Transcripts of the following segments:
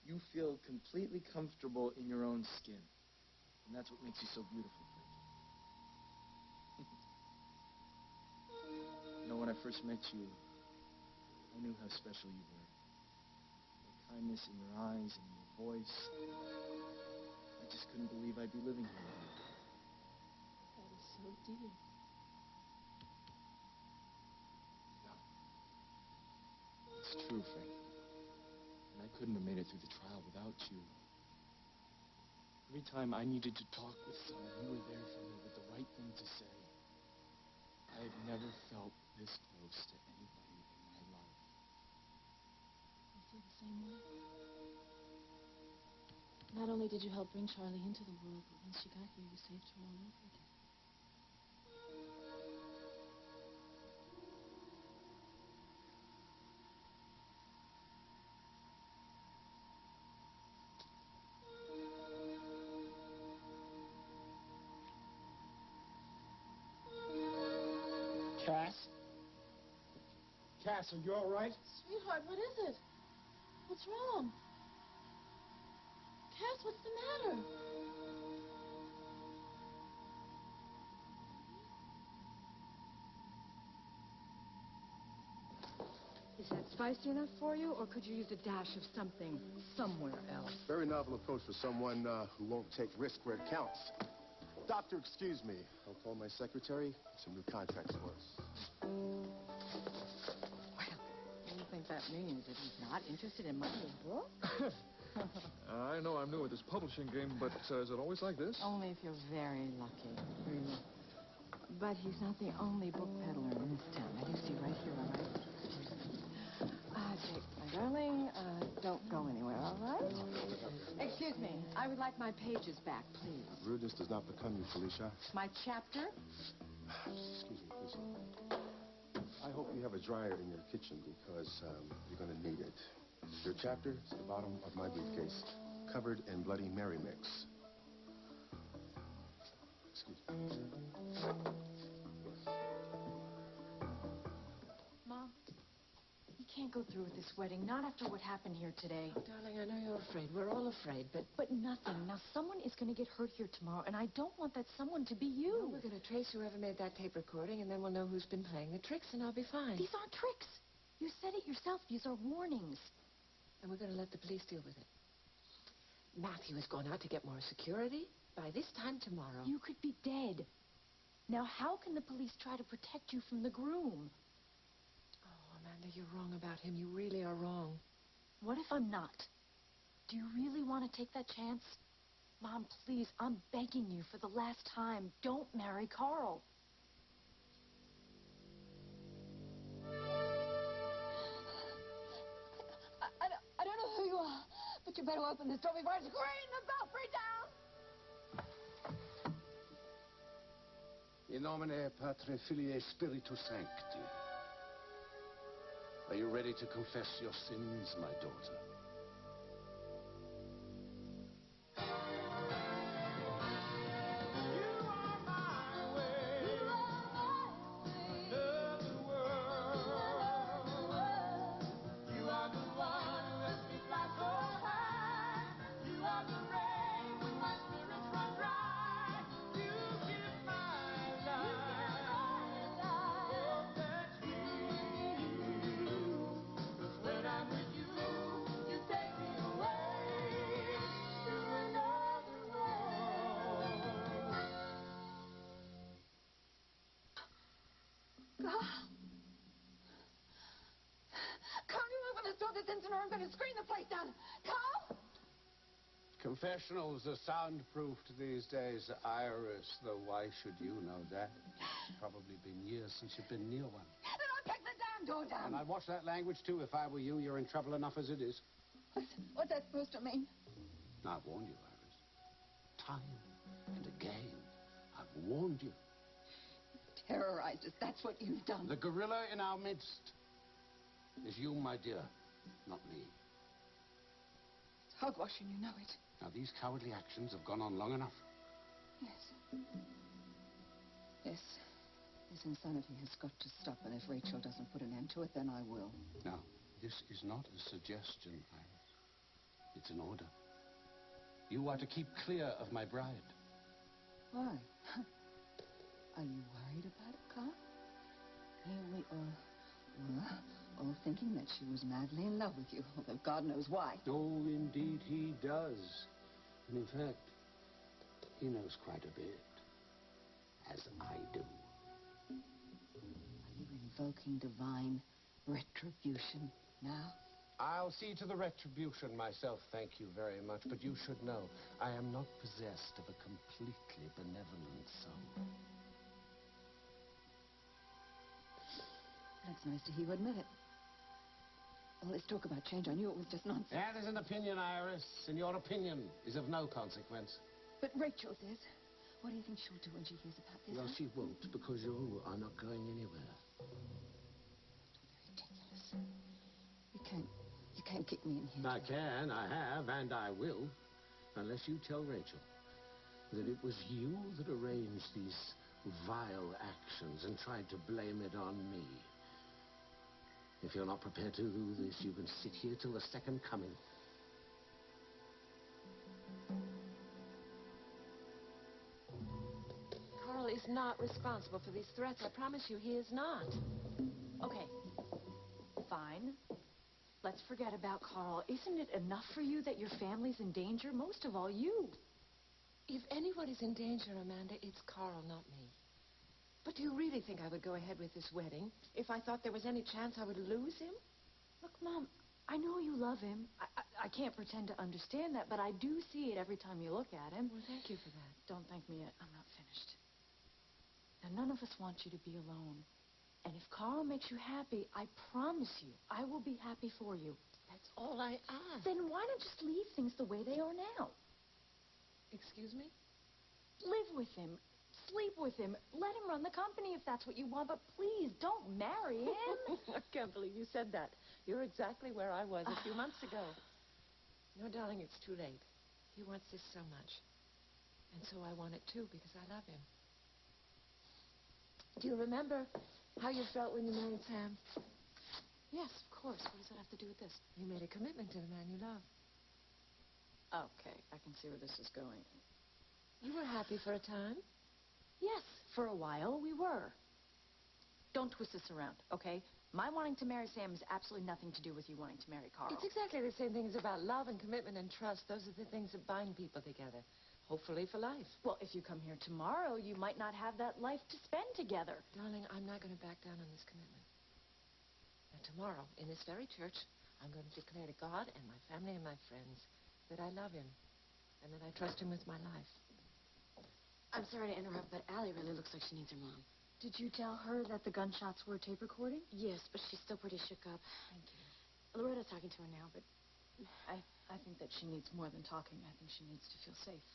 You feel completely comfortable in your own skin. And that's what makes you so beautiful, Frankie. You know, when I first met you, I knew how special you were. The kindness in your eyes and in your voice. I just couldn't believe I'd be living here with you. That is so dear. No. It's true, Frankie. And I couldn't have made it through the trial without you. Every time I needed to talk with someone, you were there for me with the right thing to say. I have never felt this close to anybody in my life. I feel the same way. Not only did you help bring Charlie into the world, but once she got here, you saved her all over again. Cass? Cass, are you all right? Sweetheart, what is it? What's wrong? Cass, what's the matter? Is that spicy enough for you, or could you use a dash of something somewhere else? Very novel approach for someone who won't take risk where it counts. Doctor, excuse me. I'll call my secretary. Some new contracts for us. Well, what do you think that means? That he's not interested in money and book? I know I'm new at this publishing game, but is it always like this? Only if you're very lucky. But he's not the only book peddler in this town. Now, you see right here, all right? Jake, my darling, don't go anywhere, all right? Excuse me. I would like my pages back, please. Rudeness does not become you, Felicia. My chapter? Excuse me, please. I hope you have a dryer in your kitchen because you're going to need it. Your chapter is at the bottom of my briefcase, covered in Bloody Mary mix. Excuse me. Mom, you can't go through with this wedding, not after what happened here today. Oh, darling, I know you're afraid. We're all afraid, But nothing. Now, someone is going to get hurt here tomorrow, and I don't want that someone to be you. No, we're going to trace whoever made that tape recording, and then we'll know who's been playing the tricks, and I'll be fine. These aren't tricks. You said it yourself. These are warnings. And we're going to let the police deal with it. Matthew has gone out to get more security. By this time tomorrow... You could be dead. Now, how can the police try to protect you from the groom? Oh, Amanda, you're wrong about him. You really are wrong. What if I'm not? Do you really want to take that chance? Mom, please, I'm begging you for the last time. Don't marry Carl. I don't know who you are, but you better open this door before I scream the belfry down! In nomine Patri Filii Spiritus Sancti. Are you ready to confess your sins, my daughter? I'm going to screen the place down. Carl! Confessionals are soundproofed these days, Iris, though why should you know that? It's probably been years since you've been near one. Then I'll kick the damn door down. And I'd watch that language, too, if I were you. You're in trouble enough as it is. What's that supposed to mean? I've warned you, Iris. Time and again, I've warned you. Terrorized us. That's what you've done. The gorilla in our midst is you, my dear, not me. It's hogwash and you know it. Now, these cowardly actions have gone on long enough. Yes. Yes. This insanity has got to stop, and if Rachel doesn't put an end to it, then I will. Now, this is not a suggestion, Iris. It's an order. You are to keep clear of my bride. Why? Are you worried about it, Carl? Mainly, thinking that she was madly in love with you, although God knows why. Oh, indeed he does. And in fact, he knows quite a bit. As I do. Are you invoking divine retribution now? I'll see to the retribution myself, thank you very much. But you should know, I am not possessed of a completely benevolent soul. That's nice to hear you admit it. All this talk about change, I knew it was just nonsense. That is an opinion, Iris, and your opinion is of no consequence. But Rachel's is. What do you think she'll do when she hears about this? Well, she won't, because you are not going anywhere. Ridiculous. You can't kick me in here. I can, I have, and I will. Unless you tell Rachel that it was you that arranged these vile actions and tried to blame it on me. If you're not prepared to do this, you can sit here till the second coming. Carl is not responsible for these threats. I promise you, he is not. Okay. Fine. Let's forget about Carl. Isn't it enough for you that your family's in danger? Most of all, you. If anyone is in danger, Amanda, it's Carl, not me. But do you really think I would go ahead with this wedding if I thought there was any chance I would lose him? Look, Mom, I know you love him. I can't pretend to understand that, but I do see it every time you look at him. Well, thank you for that. Don't thank me yet. I'm not finished. Now, none of us want you to be alone. And if Carl makes you happy, I promise you, I will be happy for you. That's all I ask. Then why not just leave things the way they are now? Excuse me? Live with him. Sleep with him. Let him run the company if that's what you want, but please don't marry him. I can't believe you said that. You're exactly where I was a few months ago. No, darling, it's too late. He wants this so much. And so I want it too, because I love him. Do you remember how you felt when you married Sam? Yes, of course. What does that have to do with this? You made a commitment to the man you love. Okay, I can see where this is going. You were happy for a time. Yes, for a while we were. Don't twist this around, okay? My wanting to marry Sam has absolutely nothing to do with you wanting to marry Carl. It's exactly the same thing as about love and commitment and trust. Those are the things that bind people together. Hopefully for life. Well, if you come here tomorrow, you might not have that life to spend together. Darling, I'm not going to back down on this commitment. And tomorrow, in this very church, I'm going to declare to God and my family and my friends that I love him and that I trust him with my life. I'm sorry to interrupt, but Allie really looks like she needs her mom. Did you tell her that the gunshots were tape recording? Yes, but she's still pretty shook up. Thank you. Loretta's talking to her now, but... I think that she needs more than talking. I think she needs to feel safe.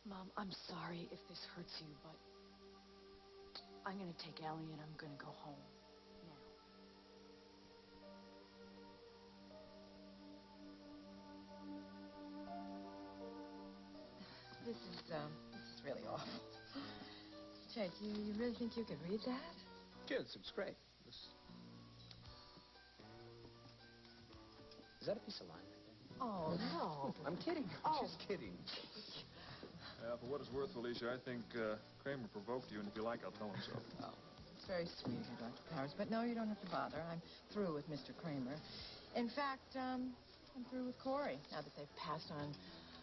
Mom, I'm sorry if this hurts you, but I'm going to take Allie and I'm going to go home now. This is really awful. Jake, you really think you could read that? Kids, it's great. Is that a piece of line right there? Oh, no. I'm kidding. I'm just kidding. For what it's worth, Felicia, I think Kramer provoked you, and if you like, I'll tell him so. Oh, it's very sweet of you, Dr. Powers. But no, you don't have to bother. I'm through with Mr. Kramer. In fact, I'm through with Corey. Now that they've passed on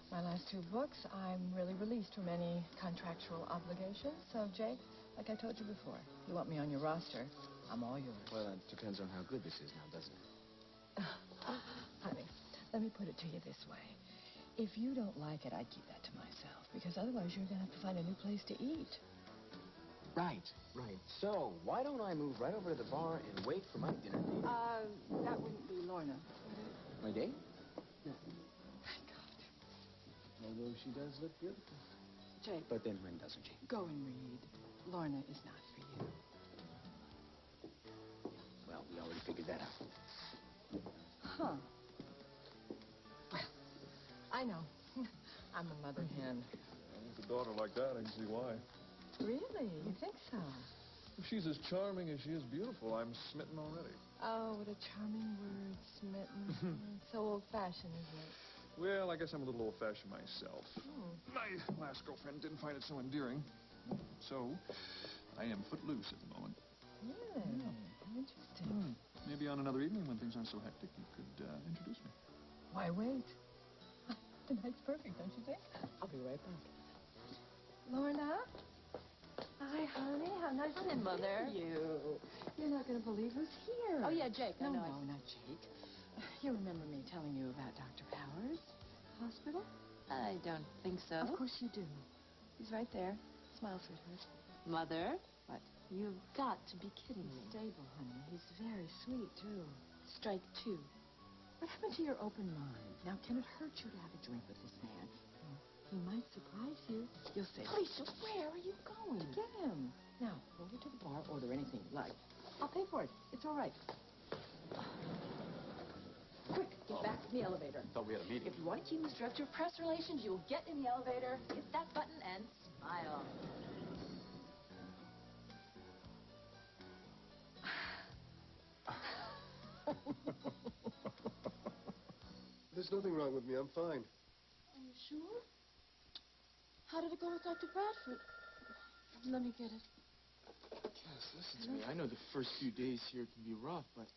my last two books, I'm really released from any contractual obligations. So, Jake, like I told you before, you want me on your roster, I'm all yours. Well, that depends on how good this is now, doesn't it? Honey, let me put it to you this way. If you don't like it, I'd keep that to myself, because otherwise you're going to have to find a new place to eat. Right. So, why don't I move right over to the bar and wait for my dinner date? That wouldn't be Lorna. My date? No. Thank God. Although she does look beautiful. Jake. But then when doesn't she? Go and read. Lorna is not for you. Well, we already figured that out. Huh. Well, I know. I'm a mother hen. With a daughter like that, I can see why. Really? You think so? If she's as charming as she is beautiful, I'm smitten already. Oh, what a charming word, smitten. So old-fashioned, isn't it? Well, I guess I'm a little old-fashioned myself. Hmm. My last girlfriend didn't find it so endearing. So, I am footloose at the moment. Interesting. Maybe on another evening when things aren't so hectic, you could introduce me. Why wait? The night's perfect, don't you think? I'll be right back. Lorna? Hi, honey. How nice to meet Mother. you. You're not going to believe who's here. Oh, yeah, Jake. No, I know. no, not Jake. You remember me telling you about Dr. Powers? Hospital? I don't think so. Of course you do. He's right there. Smile, sweetheart. Mother? What? You've got to be kidding me. Stable, honey. He's very sweet, too. Strike two. What happened to your open mind? Now, can it hurt you to have a drink with this man? He might surprise you. You'll see. Felicia, where are you going? Get him. Now, go over to the bar, order anything you like. I'll pay for it. It's all right. Quick, get back in the elevator. Thought we had a meeting. If you want to keep this director of press relations, you'll get in the elevator, hit that button, and smile. There's nothing wrong with me. I'm fine. Are you sure? How did it go with Dr. Bradford? Let me get it. Cass, listen to me. I know the first few days here can be rough, but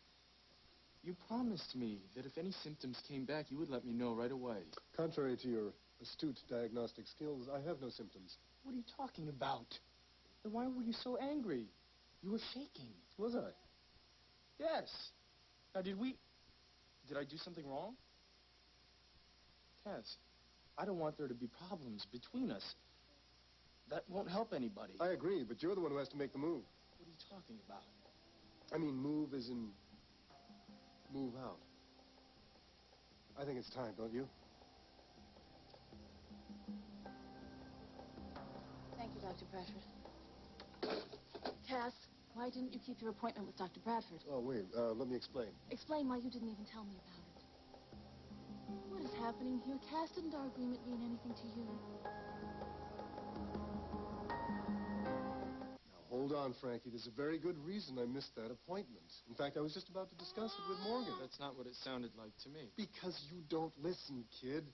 you promised me that if any symptoms came back, you would let me know right away. Contrary to your astute diagnostic skills, I have no symptoms. What are you talking about? Then why were you so angry? You were shaking. Was I? Yes. Now, did I do something wrong? Cass, I don't want there to be problems between us. That won't help anybody. I agree, but you're the one who has to make the move. What are you talking about? I mean, move as in move out. I think it's time, don't you? Thank you, Dr. Bradford. Cass, why didn't you keep your appointment with Dr. Bradford? Oh, wait, let me explain. Explain why you didn't even tell me about it. What is happening here? Cass, didn't our agreement mean anything to you? Now, hold on, Frankie. There's a very good reason I missed that appointment. In fact, I was just about to discuss it with Morgan. That's not what it sounded like to me. Because you don't listen, kid.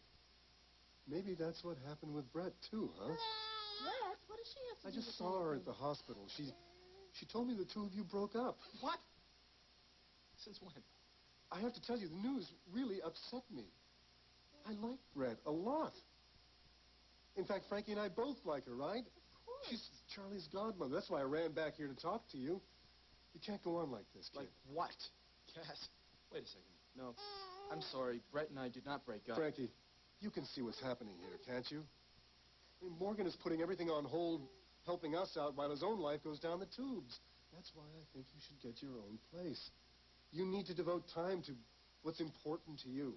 Maybe that's what happened with Brett, too, huh? Brett? What does she have to I do just with saw her anything? at the hospital. She told me the two of you broke up. What? Since when? I have to tell you, the news really upset me. I like Brett a lot. In fact, Frankie and I both like her, right? Of course. She's Charlie's godmother. That's why I ran back here to talk to you. You can't go on like this, kid. Like what? Cass, wait a second. No, I'm sorry. Brett and I did not break up. Frankie, you can see what's happening here, can't you? I mean, Morgan is putting everything on hold, helping us out while his own life goes down the tubes. That's why I think you should get your own place. You need to devote time to what's important to you.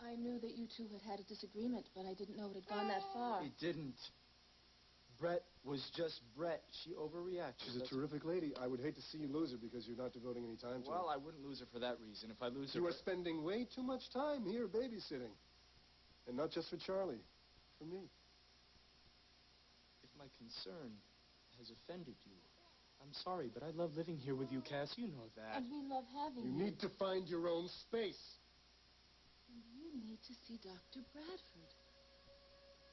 I knew that you two had a disagreement, but I didn't know it had gone that far. It didn't. Brett was just Brett. She overreacted. She's a terrific lady. I would hate to see you lose her because you're not devoting any time to her. Well, I wouldn't lose her for that reason. If I lose her... You are spending way too much time here babysitting. And not just for Charlie, for me. If my concern has offended you, I'm sorry, but I love living here with you, Cass. You know that. And we love having You need to find your own space. You need to see Dr. Bradford.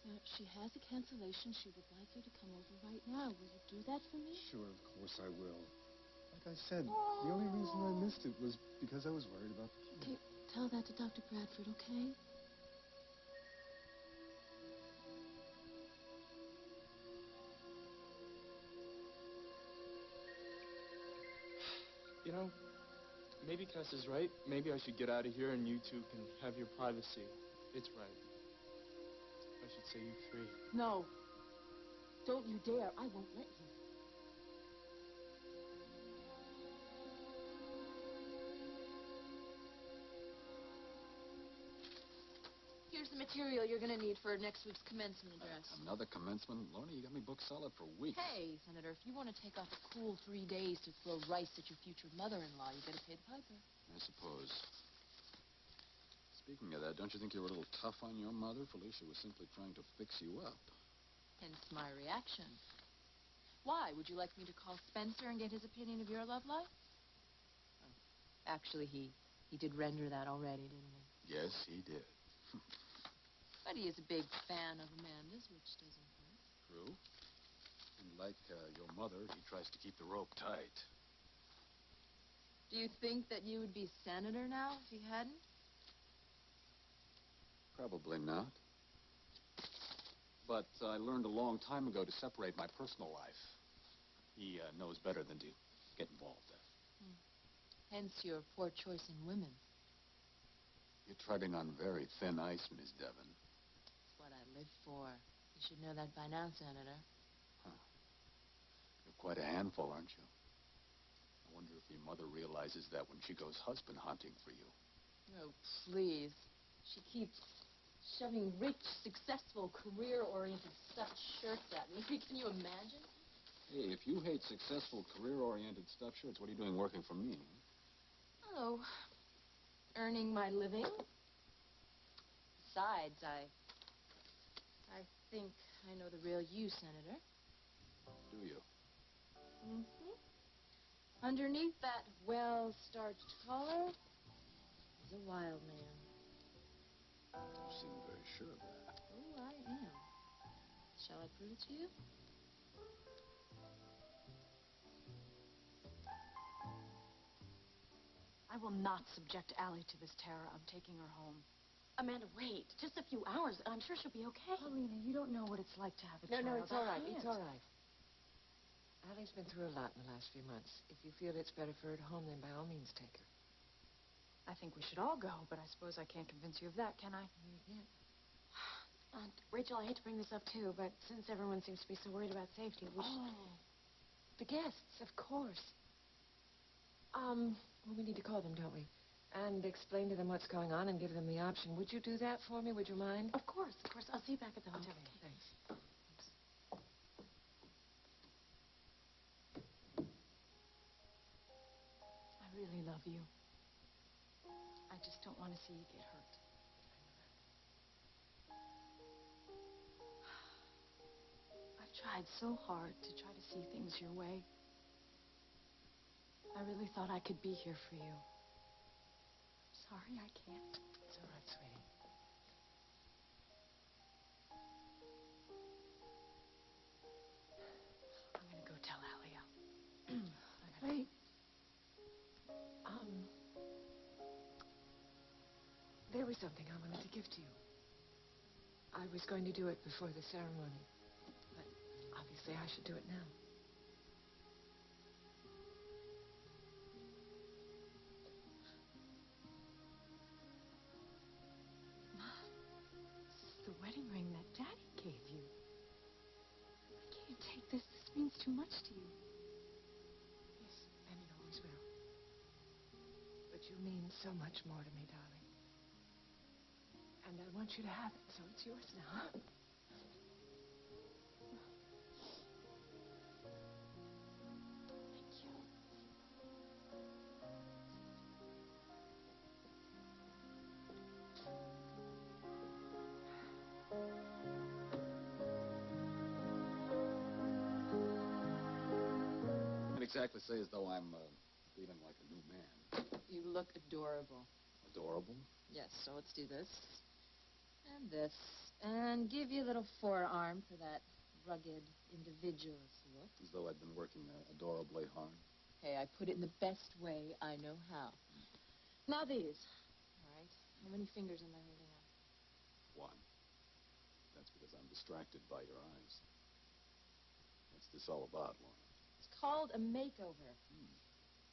Now, she has a cancellation. She would like you to come over right now. Will you do that for me? Sure, of course I will. Like I said, the only reason I missed it was because I was worried about the kid. Okay, tell that to Dr. Bradford, okay? You know, maybe Cass is right. Maybe I should get out of here and you two can have your privacy. It's right. I should say you three. No. Don't you dare. I won't let you. Here's the material you're going to need for next week's commencement address. Another commencement? Lorna, you got me booked solid for weeks. Hey, Senator, if you want to take off a cool 3 days to throw rice at your future mother-in-law, you better pay the piper. I suppose. Speaking of that, don't you think you're a little tough on your mother? Felicia was simply trying to fix you up. Hence my reaction. Why? Would you like me to call Spencer and get his opinion of your love life? Oh. Actually, he did render that already, didn't he? Yes, he did. But he is a big fan of Amanda's, which doesn't hurt. True. And like your mother, he tries to keep the rope tight. Do you think that you would be senator now if he hadn't? Probably not. But I learned a long time ago to separate my personal life. He knows better than to get involved there. Hence your poor choice in women. You're treading on very thin ice, Miss Devon. That's what I live for. You should know that by now, Senator. Huh. You're quite a handful, aren't you? I wonder if your mother realizes that when she goes husband hunting for you. Oh, please. She keeps shoving rich, successful, career-oriented stuffed shirts at me. Can you imagine? Hey, if you hate successful, career-oriented stuffed shirts, what are you doing working for me? Oh, earning my living. Besides, I think I know the real you, Senator. Do you? Mm-hmm. Underneath that well-starched collar is a wild man. You seem very sure of that. Oh, I am. Shall I prove it to you? I will not subject Allie to this terror. I'm taking her home. Amanda, wait. Just a few hours, and I'm sure she'll be okay. Paulina, you don't know what it's like to have a child. No, it's all right. I It's can't. all right. Allie's been through a lot in the last few months. If you feel it's better for her at home, then by all means take her. I think we should all go, but I suppose I can't convince you of that, can I? You can't. Rachel, I hate to bring this up, too, but since everyone seems to be so worried about safety, we should... Oh, the guests, of course. Well, we need to call them, don't we? And explain to them what's going on and give them the option. Would you do that for me? Would you mind? Of course. I'll see you back at the hotel. Okay, thanks. I really love you. I just don't want to see you get hurt. I've tried so hard to try to see things your way. I really thought I could be here for you. I'm sorry I can't. It's all right, sweetie. I'm going to go tell Alia. Wait. There was something I wanted to give to you. I was going to do it before the ceremony, but obviously I should do it now. Mom, this is the wedding ring that Daddy gave you. I can't take this. This means too much to you. Yes, and it always will. But you mean so much more to me, darling. And I want you to have it, so it's yours now. Thank you. Can't exactly say as though I'm feeling like a new man. You look adorable. Adorable? Yes, so let's do this. And this. And give you a little forearm for that rugged, individualist look. As though I'd been working adorably hard. Hey, I put it in the best way I know how. Now these. All right. How many fingers am I holding up? One. That's because I'm distracted by your eyes. What's this all about, Lorna? It's called a makeover.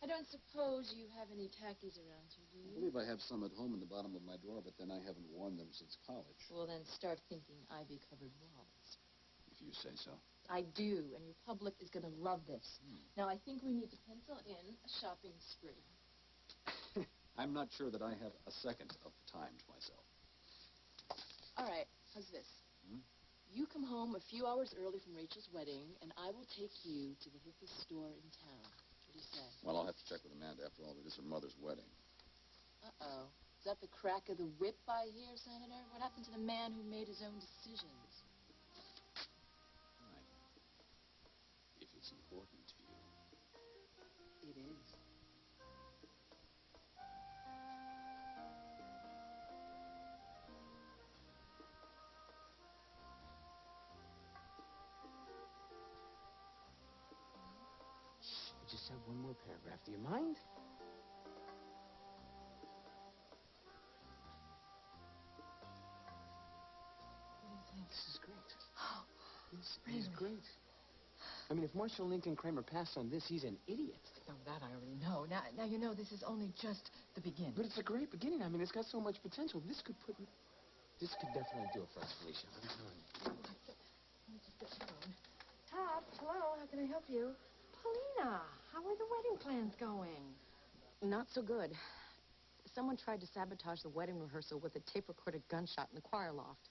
I don't suppose you have any tackies around here, do I you? believe I have some at home in the bottom of my drawer, but then I haven't worn them since college. Well, then start thinking ivy-covered walls. If you say so. I do, and your public is going to love this. Now, I think we need to pencil in a shopping spree. I'm not sure that I have a second of the time to myself. All right, how's this? You come home a few hours early from Rachel's wedding, and I will take you to the hippest store in town. What do you say? Well, I'll have to check with Amanda. After all, it is her mother's wedding. Uh-oh. Is that the crack of the whip I hear, Senator? What happened to the man who made his own decisions? Right. If it's little paragraph. Do you mind? This is great. Oh, This really? is great. I mean, if Marshall Lincoln Kramer passed on this, he's an idiot. No, that I already know. Now you know this is only just the beginning. But it's a great beginning. I mean, it's got so much potential. This could definitely do it for us, Felicia. I'm telling you. Let me just get the phone. Todd, hello. How can I help you? Paulina, how are the wedding plans going? Not so good. Someone tried to sabotage the wedding rehearsal with a tape-recorded gunshot in the choir loft.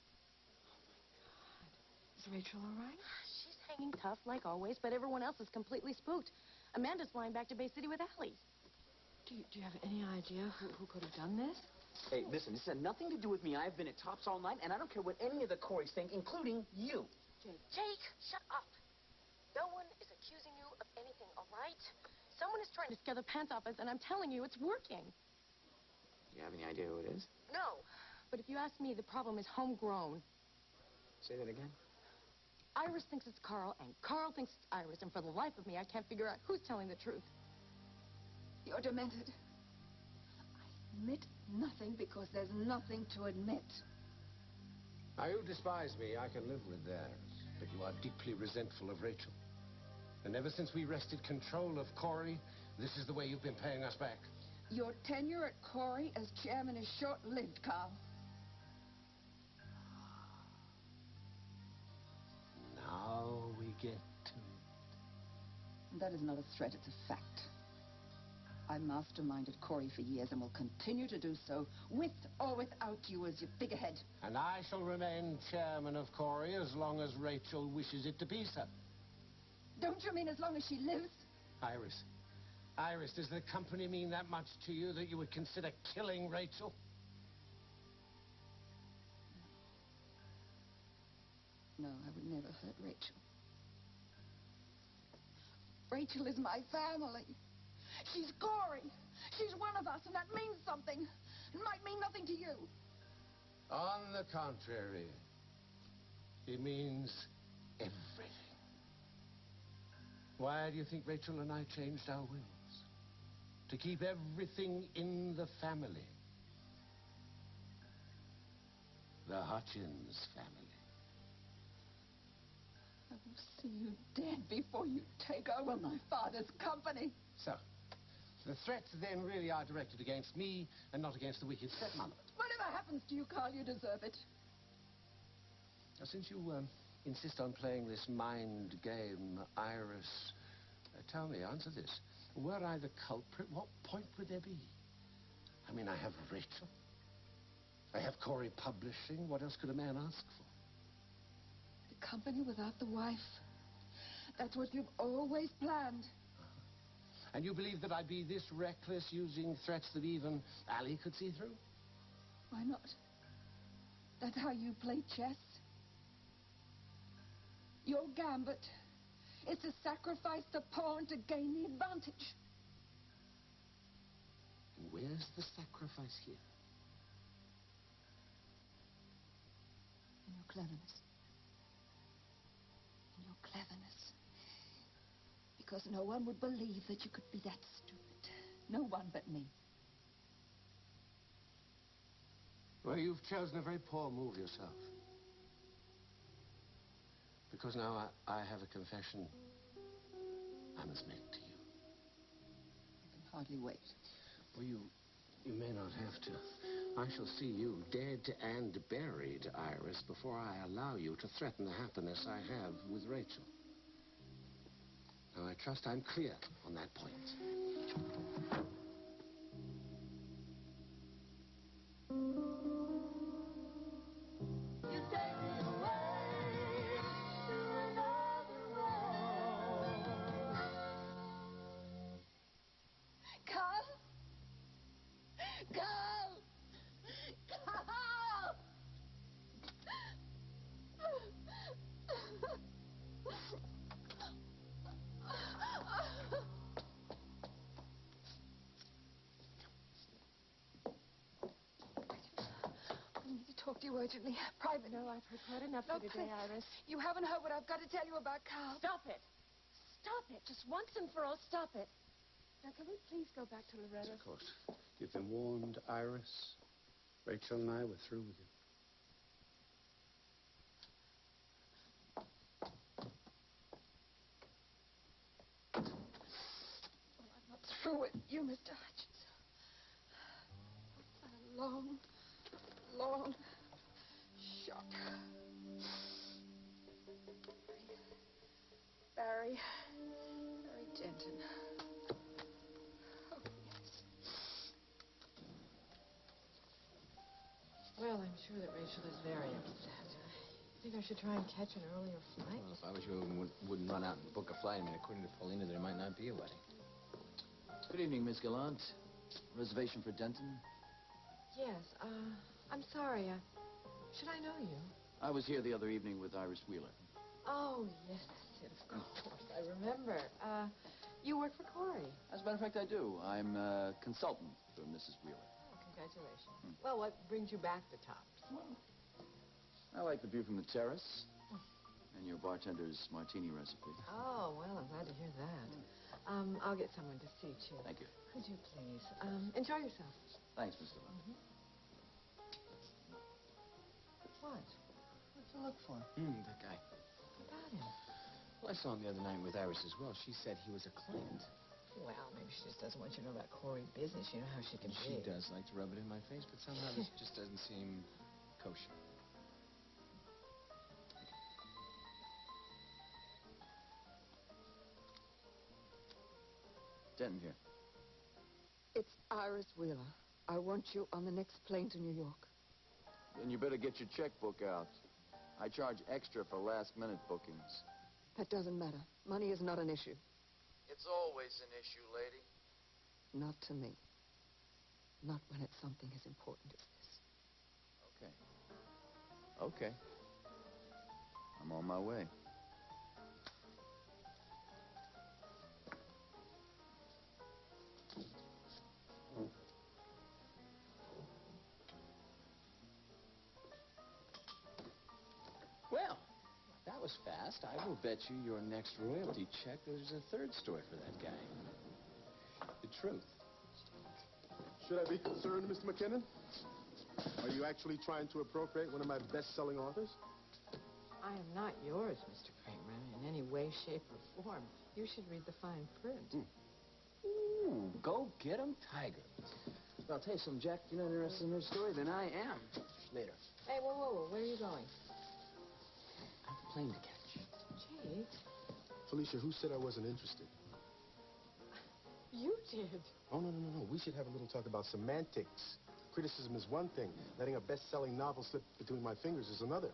Is Rachel all right? She's hanging tough, like always, but everyone else is completely spooked. Amanda's flying back to Bay City with Allie. Do you have any idea who could have done this? Hey, listen, this had nothing to do with me. I've been at Tops all night, and I don't care what any of the Coreys think, including you. Jake, shut up. No one is accusing you of anything, all right? Someone is trying to scare the pants off us, and I'm telling you, it's working. You have any idea who it is? No, but if you ask me, the problem is homegrown. Say that again? Iris thinks it's Carl, and Carl thinks it's Iris, and for the life of me, I can't figure out who's telling the truth. You're demented. I admit nothing because there's nothing to admit. Now, you despise me, I can live with that. But you are deeply resentful of Rachel. And ever since we wrested control of Corey, this is the way you've been paying us back. Your tenure at Corey as chairman is short-lived, Carl. Now we get to it. That is not a threat, it's a fact. I masterminded Corey for years and will continue to do so, with or without you as your figurehead. And I shall remain chairman of Corey as long as Rachel wishes it to be so. Don't you mean as long as she lives? Iris, does the company mean that much to you that you would consider killing Rachel? No, I would never hurt Rachel. Rachel is my family. She's Corey. She's one of us, and that means something. It might mean nothing to you. On the contrary, it means everything. Why do you think Rachel and I changed our wills? To keep everything in the family. The Hutchins family. I will see you dead before you take over my father's company. So, the threats then really are directed against me and not against the wicked stepmother. Whatever happens to you, Carl, you deserve it. Now, since you insist on playing this mind game, Iris, tell me, answer this. Were I the culprit, what point would there be? I mean, I have Rachel. I have Corey Publishing. What else could a man ask for? The company without the wife. That's what you've always planned. And you believe that I'd be this reckless, using threats that even Allie could see through? Why not? That's how you play chess. Your gambit is to sacrifice the pawn to gain the advantage. And where's the sacrifice here? In your cleverness. In your cleverness. Because no one would believe that you could be that stupid. No one but me. Well, you've chosen a very poor move yourself. Because now I have a confession I must make to you. I can hardly wait. Well, you may not have to. I shall see you dead and buried, Iris, before I allow you to threaten the happiness I have with Rachel. Now, I trust I'm clear on that point. Talk to you urgently, privately. No, I've heard quite enough for today, Iris. You haven't heard what I've got to tell you about Carl. Stop it. Stop it. Just once and for all, stop it. Now, can we please go back to Loretta's? Yes, of course. You've been warned, Iris. Rachel and I were through with you. Well, I'm not through with you, Mr. Hutchins. It's been a long, long shot. Barry Denton. Oh, yes. Well, I'm sure that Rachel is very upset. You think I should try and catch an earlier flight? Well, if I was you, I wouldn't run out and book a flight. I mean, according to Paulina, there might not be a wedding. Good evening, Miss Gallant. Reservation for Denton? Yes, I'm sorry. Should I know you? I was here the other evening with Iris Wheeler. Oh, yes, of course. I remember. You work for Corey. As a matter of fact, I do. I'm a consultant for Mrs. Wheeler. Oh, congratulations. Well, what brings you back to Tops? I like the view from the terrace and your bartender's martini recipe. Oh, well, I'm glad to hear that. I'll get someone to seat you. Thank you. Could you please? Enjoy yourself. Thanks, Miss Gallant. What? What'd you look for? That guy. What about him? Well, I saw him the other night with Iris as well. She said he was a client. Well, maybe she just doesn't want you to know about Corey's business. You know how she can She be. does like to rub it in my face, but somehow this just doesn't seem kosher. Denton here. It's Iris Wheeler. I want you on the next plane to New York. Then you better get your checkbook out. I charge extra for last-minute bookings. That doesn't matter. Money is not an issue. It's always an issue, lady. Not to me. Not when it's something as important as this. Okay. Okay. I'm on my way. Well, that was fast. I will bet you your next royalty check there's a third story for that guy. The truth. Should I be concerned, Mr. McKinnon? Are you actually trying to appropriate one of my best-selling authors? I am not yours, Mr. Kramer, in any way, shape, or form. You should read the fine print. Ooh, go get him, Tiger. I'll tell you something, Jack. If you're not interested in her story, then I am. Later. Hey, whoa. Where are you going? I have a plane to catch. Jake, Felicia, who said I wasn't interested? you did. Oh, no. We should have a little talk about semantics. Criticism is one thing. Letting a best-selling novel slip between my fingers is another.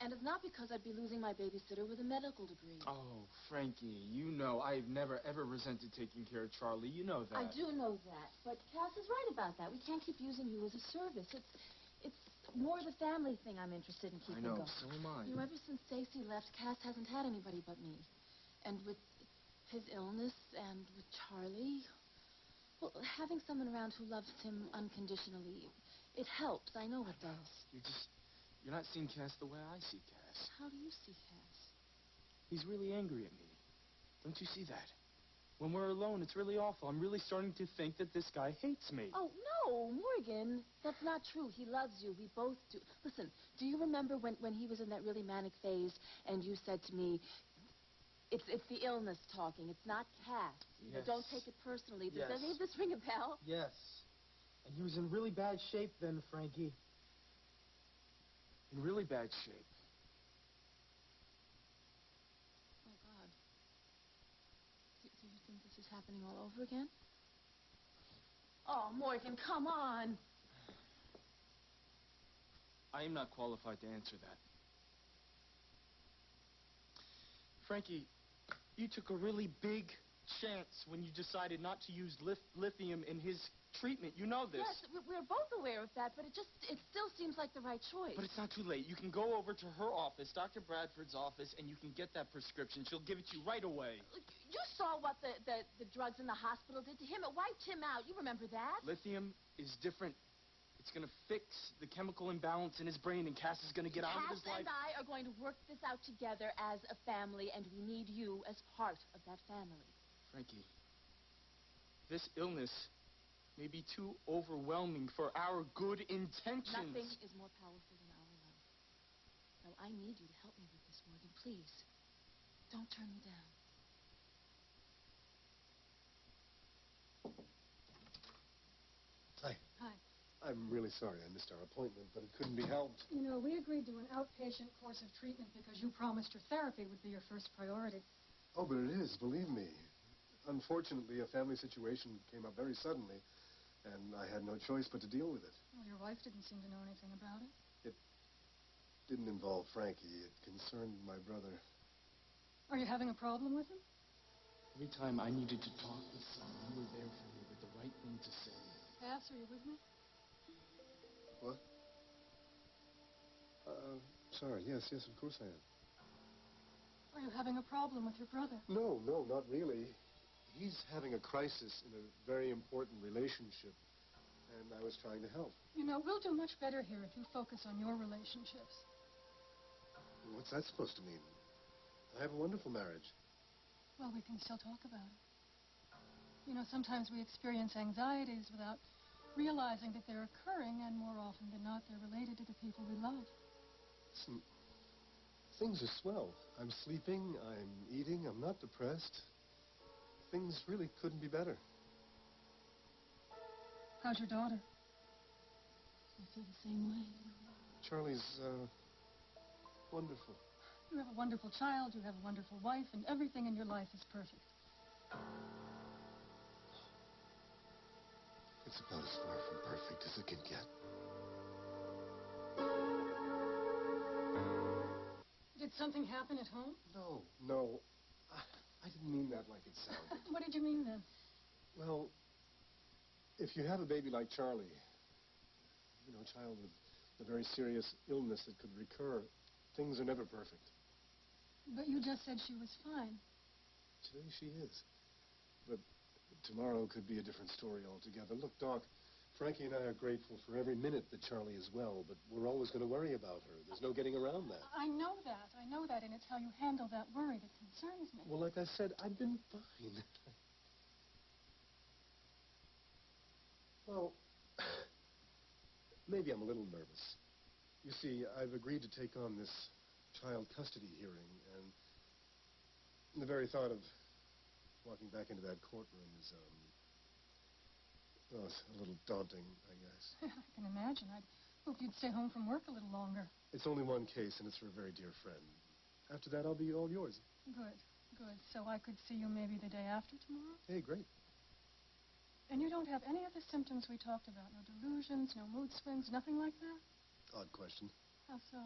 And it's not because I'd be losing my babysitter with a medical degree. Oh, Frankie, you know I've never, ever resented taking care of Charlie. You know that. I do know that, but Cass is right about that. We can't keep using you as a service. It's more the family thing I'm interested in keeping I know, going. so am I. You know, ever since Stacy left, Cass hasn't had anybody but me. And with his illness and with Charlie, well, having someone around who loves him unconditionally, it helps. I know it does. You're not seeing Cass the way I see Cass. How do you see Cass? He's really angry at me. Don't you see that? When we're alone, it's really awful. I'm really starting to think that this guy hates me. Oh, no, Morgan. That's not true. He loves you. We both do. Listen, do you remember when he was in that really manic phase and you said to me, it's the illness talking. It's not Cass. You know, Yes. don't take it personally. Does Yes. any of this ring a bell? Yes. And he was in really bad shape then, Frankie. In really bad shape. Oh, God. Do you think this is happening all over again? Oh, Morgan, come on. I am not qualified to answer that. Frankie, you took a really big chance when you decided not to use lithium in his treatment. You know this. Yes, we're both aware of that, but it still seems like the right choice. But it's not too late. You can go over to her office, Dr. Bradford's office, and you can get that prescription. She'll give it to you right away. You saw what the drugs in the hospital did to him. It wiped him out. You remember that? Lithium is different. It's gonna fix the chemical imbalance in his brain, and Cass is gonna get on with his life. Cass and I are going to work this out together as a family, and we need you as part of that family. Frankie, this illness may be too overwhelming for our good intentions. Nothing is more powerful than our love. Now, I need you to help me with this, Morgan. Please, don't turn me down. Hi. Hi. I'm really sorry I missed our appointment, but it couldn't be helped. You know, we agreed to an outpatient course of treatment because you promised your therapy would be your first priority. Oh, but it is, believe me. Unfortunately, a family situation came up very suddenly, and I had no choice but to deal with it. Well, your wife didn't seem to know anything about it. It didn't involve Frankie. It concerned my brother. Are you having a problem with him? Every time I needed to talk with someone, you were there for me with the right thing to say. Cass, are you with me? What? Sorry. Yes, of course I am. Are you having a problem with your brother? No, not really. He's having a crisis in a very important relationship, and I was trying to help. You know, we'll do much better here if you focus on your relationships. What's that supposed to mean? I have a wonderful marriage. Well, we can still talk about it. You know, sometimes we experience anxieties without realizing that they're occurring, and more often than not, they're related to the people we love. Listen, things are swell. I'm sleeping, I'm eating, I'm not depressed. Things really couldn't be better. How's your daughter? I feel the same way. Charlie's, wonderful. You have a wonderful child, you have a wonderful wife, and everything in your life is perfect. It's about as far from perfect as it can get. Did something happen at home? No. I didn't mean that like it sounded. What did you mean then? Well, if you have a baby like Charlie, you know, a child with a very serious illness that could recur, things are never perfect. But you just said she was fine. Today she is. But tomorrow could be a different story altogether. Look, Doc, Frankie and I are grateful for every minute that Charlie is well, but we're always going to worry about her. There's no getting around that. I know that, and it's how you handle that worry that concerns me. Well, like I said, I've been fine. Well, maybe I'm a little nervous. You see, I've agreed to take on this child custody hearing, and the very thought of walking back into that courtroom is, well, it's a little daunting, I guess. I can imagine. I'd hope you'd stay home from work a little longer. It's only one case, and it's for a very dear friend. After that, I'll be all yours. Good. So I could see you maybe the day after tomorrow? Hey, great. And you don't have any of the symptoms we talked about? No delusions, no mood swings, nothing like that? Odd question. How so?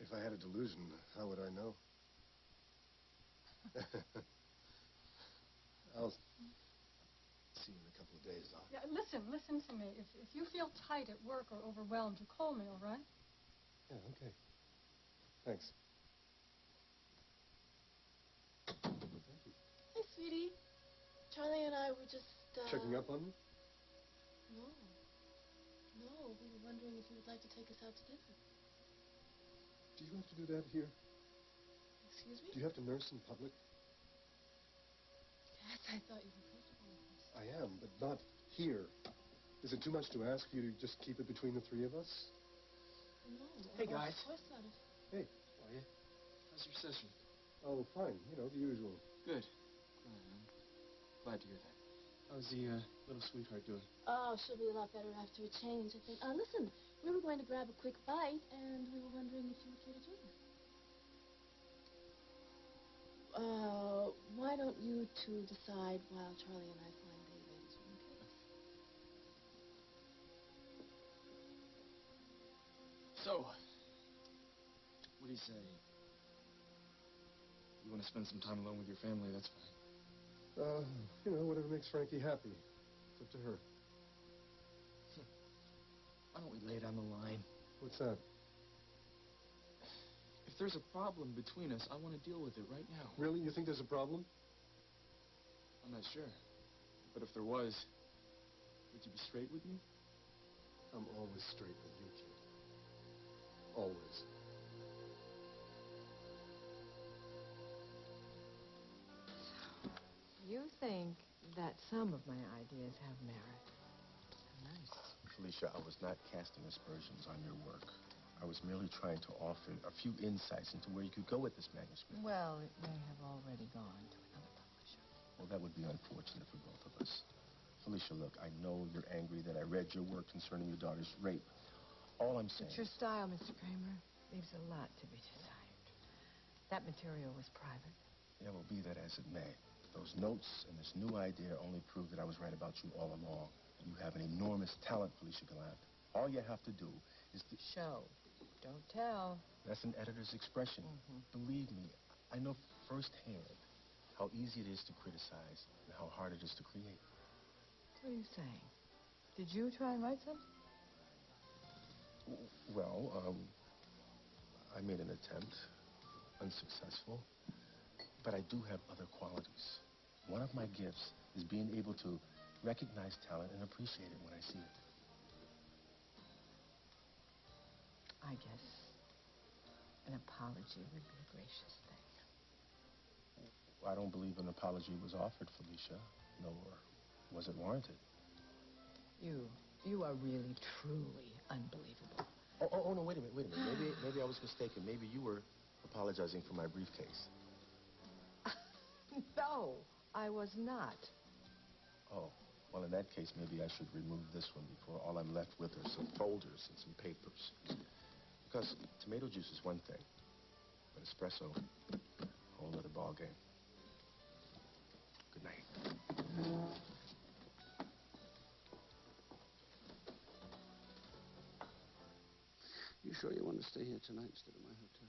If I had a delusion, how would I know? I'll see you in a couple of days, Doc. Yeah, listen to me. If you feel tight at work or overwhelmed, you call me, all right? Yeah, okay. Thanks. Hi, sweetie. Charlie and I were just, Checking up on me? No, we were wondering if you would like to take us out to dinner. Do you have to do that here? Excuse me? Do you have to nurse in public? Yes, I thought you were comfortable with us. I am, but not here. Is it too much to ask you to just keep it between the three of us? No. Hey, guys. Of course not. Hey. How are you? How's your session? Oh, fine. You know, the usual. Good. I'm glad to hear that. How's the little sweetheart doing? Oh, she'll be a lot better after a change, I think. Listen, we were going to grab a quick bite, and we were wondering if you would care to join us. Why don't you two decide while Charlie and I find a ladies' room, okay? So, what do you say? You want to spend some time alone with your family, that's fine. You know, whatever makes Frankie happy. It's up to her. Why don't we lay it on the line? What's that? If there's a problem between us, I want to deal with it right now. Really? You think there's a problem? I'm not sure. But if there was, would you be straight with me? I'm always straight with you, kid. Always. You think that some of my ideas have merit. Nice. Felicia, I was not casting aspersions on your work. I was merely trying to offer a few insights into where you could go with this manuscript. Well, it may have already gone to another publisher. Well, that would be unfortunate for both of us. Felicia, look, I know you're angry that I read your work concerning your daughter's rape. All I'm saying... But your style, Mr. Kramer, leaves a lot to be desired. That material was private. Yeah, well, be that as it may. Those notes and this new idea only prove that I was right about you all along. You have an enormous talent, Felicia Gallant. All you have to do is to... Show. Don't tell. That's an editor's expression. Believe me, I know firsthand how easy it is to criticize and how hard it is to create. What are you saying? Did you try and write something? Well, I made an attempt. Unsuccessful. But I do have other qualities. One of my gifts is being able to recognize talent and appreciate it when I see it. I guess an apology would be a gracious thing. I don't believe an apology was offered, Felicia, nor was it warranted. You are really, truly unbelievable. Oh, no, wait a minute. Maybe I was mistaken. Maybe you were apologizing for my briefcase. No, I was not. Oh, well, in that case, maybe I should remove this one before all I'm left with are some folders and some papers. Because tomato juice is one thing, but espresso, a whole other ballgame. Good night. You sure you want to stay here tonight instead of my hotel?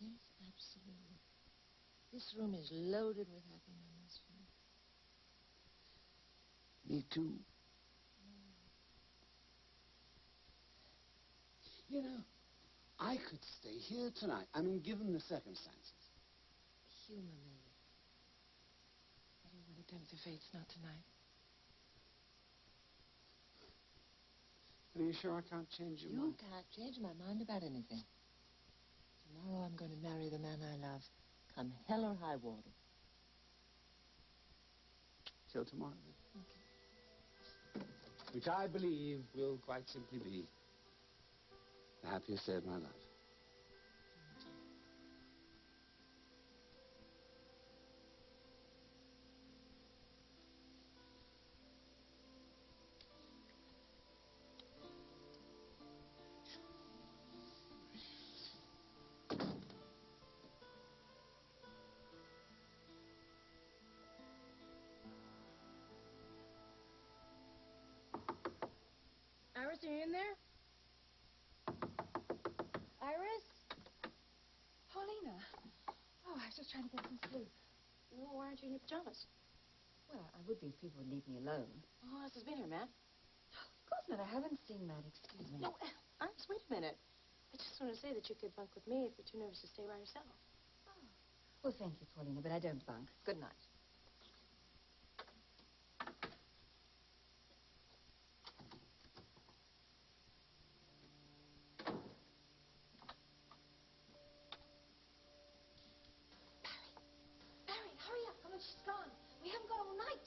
Yes, absolutely. This room is loaded with happy memories for me. Me too. You know, I could stay here tonight. I mean, given the circumstances. Humor me. Everyone attempts to fate's not tonight. Are you sure I can't change your mind? You can't change my mind about anything. Tomorrow I'm going to marry the man I love, come hell or high water. Till tomorrow, then. Okay. Which I believe will quite simply be the happiest day of my life. Iris, are you in there? Iris? Paulina. Oh, I was just trying to get some sleep. Well, why aren't you in your pajamas? Well, I would be if people would leave me alone. Who else has been here, Matt? Of course not. I haven't seen Matt. Excuse me. No, Iris, wait a minute. I just want to say that you could bunk with me if you're too nervous to stay by yourself. Oh. Well, thank you, Paulina, but I don't bunk. Good night. Barry, hurry up. Come on, she's gone. We haven't got all night.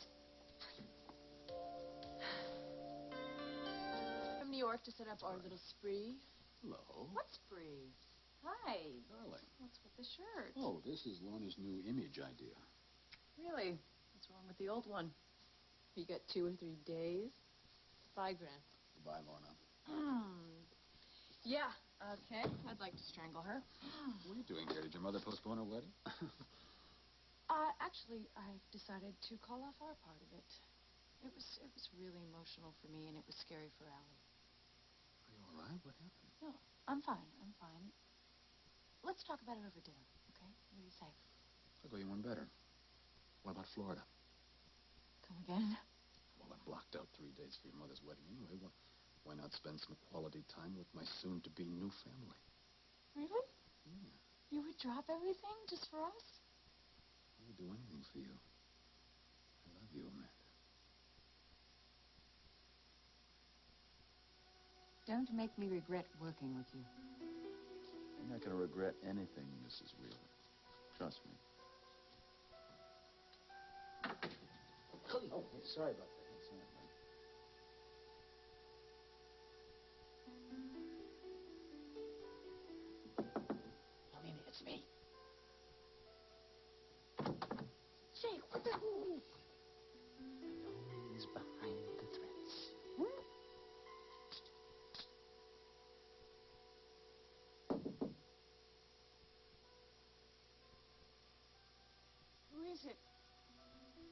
From New York to set up our little spree. Hello. What spree? Hi. Darling. What's with the shirt? Oh, this is Lorna's new image idea. Really? What's wrong with the old one? You got 2 or 3 days. $5 grand. Goodbye, Lorna. Yeah. Okay. I'd like to strangle her. What are you doing here? Did your mother postpone her wedding? Actually, I decided to call off our part of it. It was really emotional for me, and it was scary for Allie. Are you all right? What happened? No, I'm fine. I'm fine. Let's talk about it over dinner, okay? What do you say? I'll go you one better. What about Florida? Come again? Well, I blocked out 3 days for your mother's wedding anyway. Why not spend some quality time with my soon-to-be new family? Really? Yeah. You would drop everything just for us? I would do anything for you. I love you, Amanda. Don't make me regret working with you. You're not going to regret anything, Mrs. Wheeler. Trust me. Oh, sorry about that. That's all right. Paulina, it's me. Jake, what the... Alone is behind the threats. Who is it?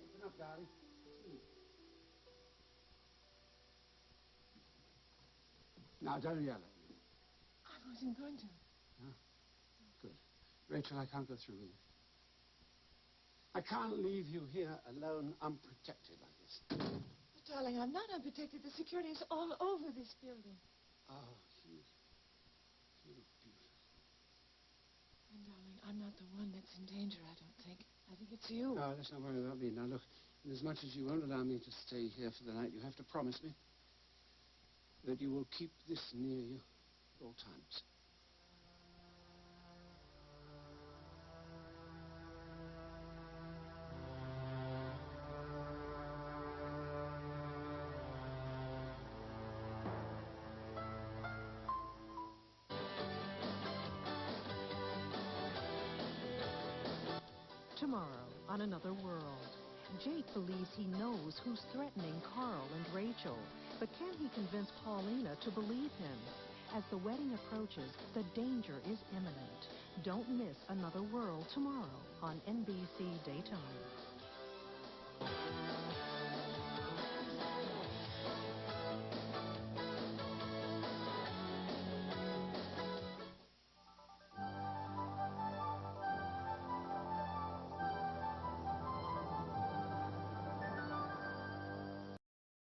Open up, darling. It's me. Now, don't yell at me. I wasn't going to. No? Good. Rachel, I can't go through with it. I can't leave you here alone, unprotected like this. But, darling, I'm not unprotected. The security is all over this building. Oh, you look beautiful. And, darling, I'm not the one that's in danger, I don't think. I think it's you. No, let's not worry about me. Now, look, inasmuch as you won't allow me to stay here for the night, you have to promise me that you will keep this near you at all times. Tomorrow, on Another World, Jake believes he knows who's threatening Carl and Rachel. But can he convince Paulina to believe him? As the wedding approaches, the danger is imminent. Don't miss Another World tomorrow on NBC Daytime.